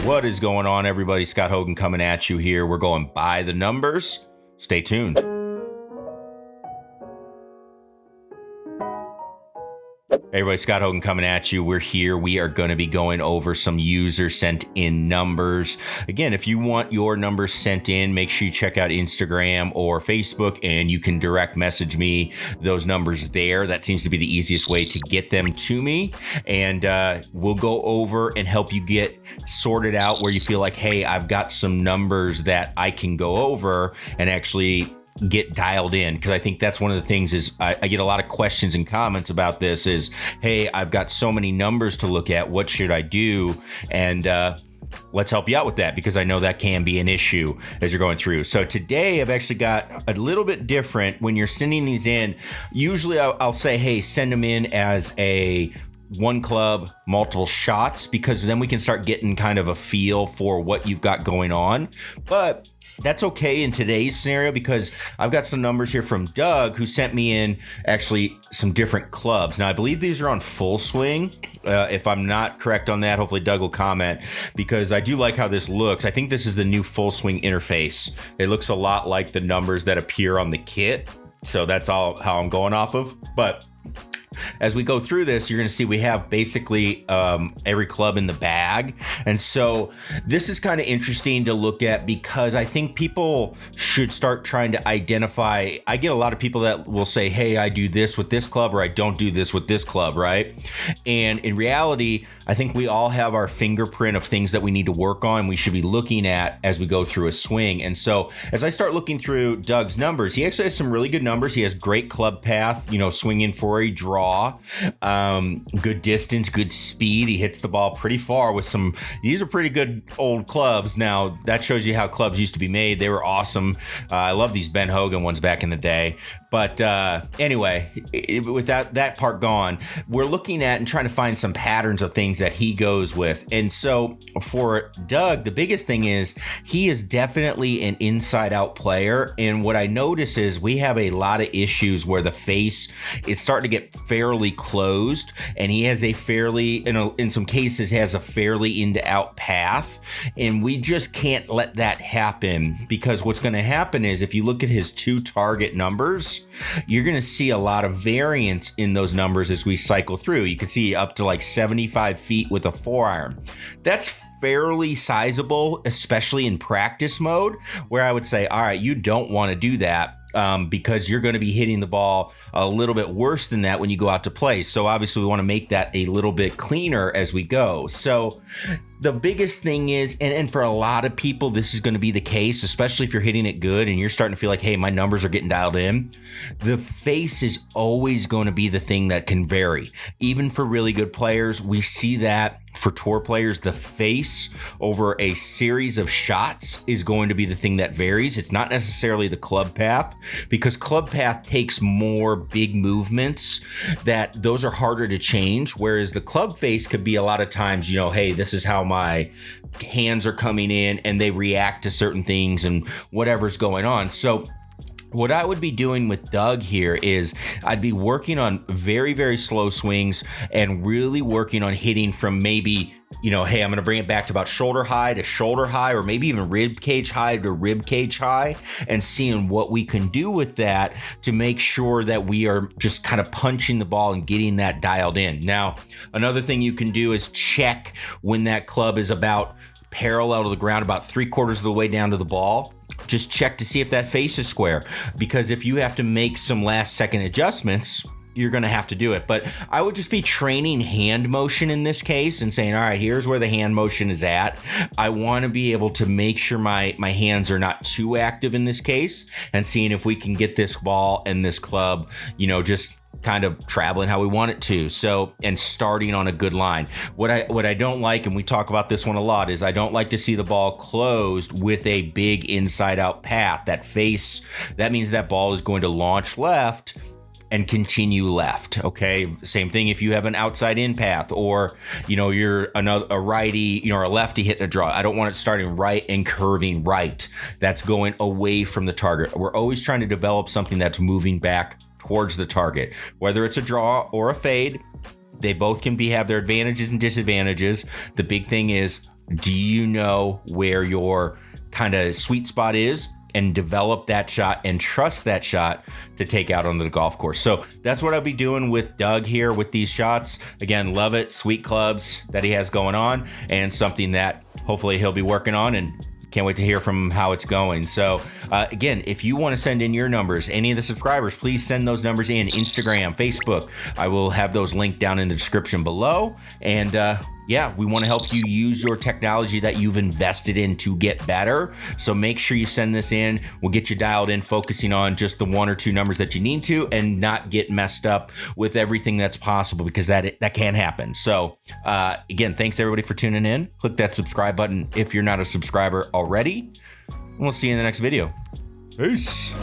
What is going on, everybody? Scott Hogan coming at you here. We're going by the numbers. Stay tuned. Hey everybody, Scott Hogan coming at you. We're here. We are going to be going over some user sent in numbers. Again, if you want your numbers sent in, make sure you check out Instagram or Facebook and you can direct message me those numbers there. That seems to be the easiest way to get them to me. And we'll go over and help you get sorted out where you feel like, hey, I've got some numbers that I can go over and actually get dialed in, because I think that's one of the things is I get a lot of questions and comments about this is, hey, I've got so many numbers to look at. What should I do? And let's help you out with that, because I know that can be an issue as you're going through. So today I've actually got a little bit different. When you're sending these in, usually I'll say, hey, send them in as a one club, multiple shots, because then we can start getting kind of a feel for what you've got going on. But that's okay in today's scenario, because I've got some numbers here from Doug, who sent me in actually some different clubs. Now, I believe these are on full swing. If I'm not correct on that, hopefully Doug will comment, because I do like how this looks. I think this is the new full swing interface. It looks a lot like the numbers that appear on the kit. So that's all how I'm going off of. But as we go through this, you're going to see we have basically every club in the bag. And so this is kind of interesting to look at, because I think people should start trying to identify. I get a lot of people that will say, hey, I do this with this club, or I don't do this with this club, right? And in reality, I think we all have our fingerprint of things that we need to work on, we should be looking at as we go through a swing. And so as I start looking through Doug's numbers, he actually has some really good numbers. He has great club path, swinging for a draw. Good distance, good speed. He hits the ball pretty far with these are pretty good old clubs. Now that shows you how clubs used to be made. They were awesome. I love these Ben Hogan ones back in the day. But anyway, with that part gone, we're looking at and trying to find some patterns of things that he goes with. And so for Doug, the biggest thing is he is definitely an inside out player. And what I notice is we have a lot of issues where the face is starting to get fairly closed, and he has a fairly, in some cases, has a fairly in to out path. And we just can't let that happen, because what's going to happen is if you look at his two target numbers, you're going to see a lot of variance in those numbers as we cycle through. You can see up to like 75 feet with a 4-iron. That's fairly sizable, especially in practice mode, where I would say, all right, you don't want to do that. Because you're going to be hitting the ball a little bit worse than that when you go out to play. So obviously we want to make that a little bit cleaner as we go. So the biggest thing is, and for a lot of people, this is going to be the case, especially if you're hitting it good and you're starting to feel like, hey, my numbers are getting dialed in. The face is always going to be the thing that can vary. Even for really good players, we see that for tour players, the face over a series of shots is going to be the thing that varies. It's not necessarily the club path, because club path takes more big movements that those are harder to change. Whereas the club face could be a lot of times, hey, this is how my hands are coming in, and they react to certain things and whatever's going on. So what I would be doing with Doug here is I'd be working on very, very slow swings and really working on hitting from maybe, hey, I'm going to bring it back to about shoulder high to shoulder high, or maybe even rib cage high to rib cage high, and seeing what we can do with that to make sure that we are just kind of punching the ball and getting that dialed in. Now, another thing you can do is check when that club is about parallel to the ground, about 3/4 of the way down to the ball. Just check to see if that face is square, because if you have to make some last second adjustments, you're going to have to do it. But I would just be training hand motion in this case and saying, all right, here's where the hand motion is at. I want to be able to make sure my hands are not too active in this case, and seeing if we can get this ball and this club, just kind of traveling how we want it to. So, and starting on a good line. What I don't like, and we talk about this one a lot, is I don't like to see the ball closed with a big inside out path. That face, that means that ball is going to launch left and continue left. Okay. Same thing if you have an outside in path, or, you're a righty, or a lefty hitting a draw. I don't want it starting right and curving right. That's going away from the target. We're always trying to develop something that's moving back towards the target, whether it's a draw or a fade. They both can have their advantages and disadvantages. The big thing is Do you know where your kind of sweet spot is? And develop that shot and trust that shot to take out onto the golf course. So that's what I'll be doing with Doug here with these shots. Again, love it. Sweet clubs that he has going on, and something that hopefully he'll be working on, and can't wait to hear from how it's going. So again, if you want to send in your numbers, any of the subscribers, please send those numbers in. Instagram, Facebook. I will have those linked down in the description below. And yeah, we want to help you use your technology that you've invested in to get better. So make sure you send this in. We'll get you dialed in, focusing on just the 1 or 2 numbers that you need to, and not get messed up with everything that's possible, because that can happen. So again, thanks everybody for tuning in. Click that subscribe button if you're not a subscriber already. And we'll see you in the next video. Peace.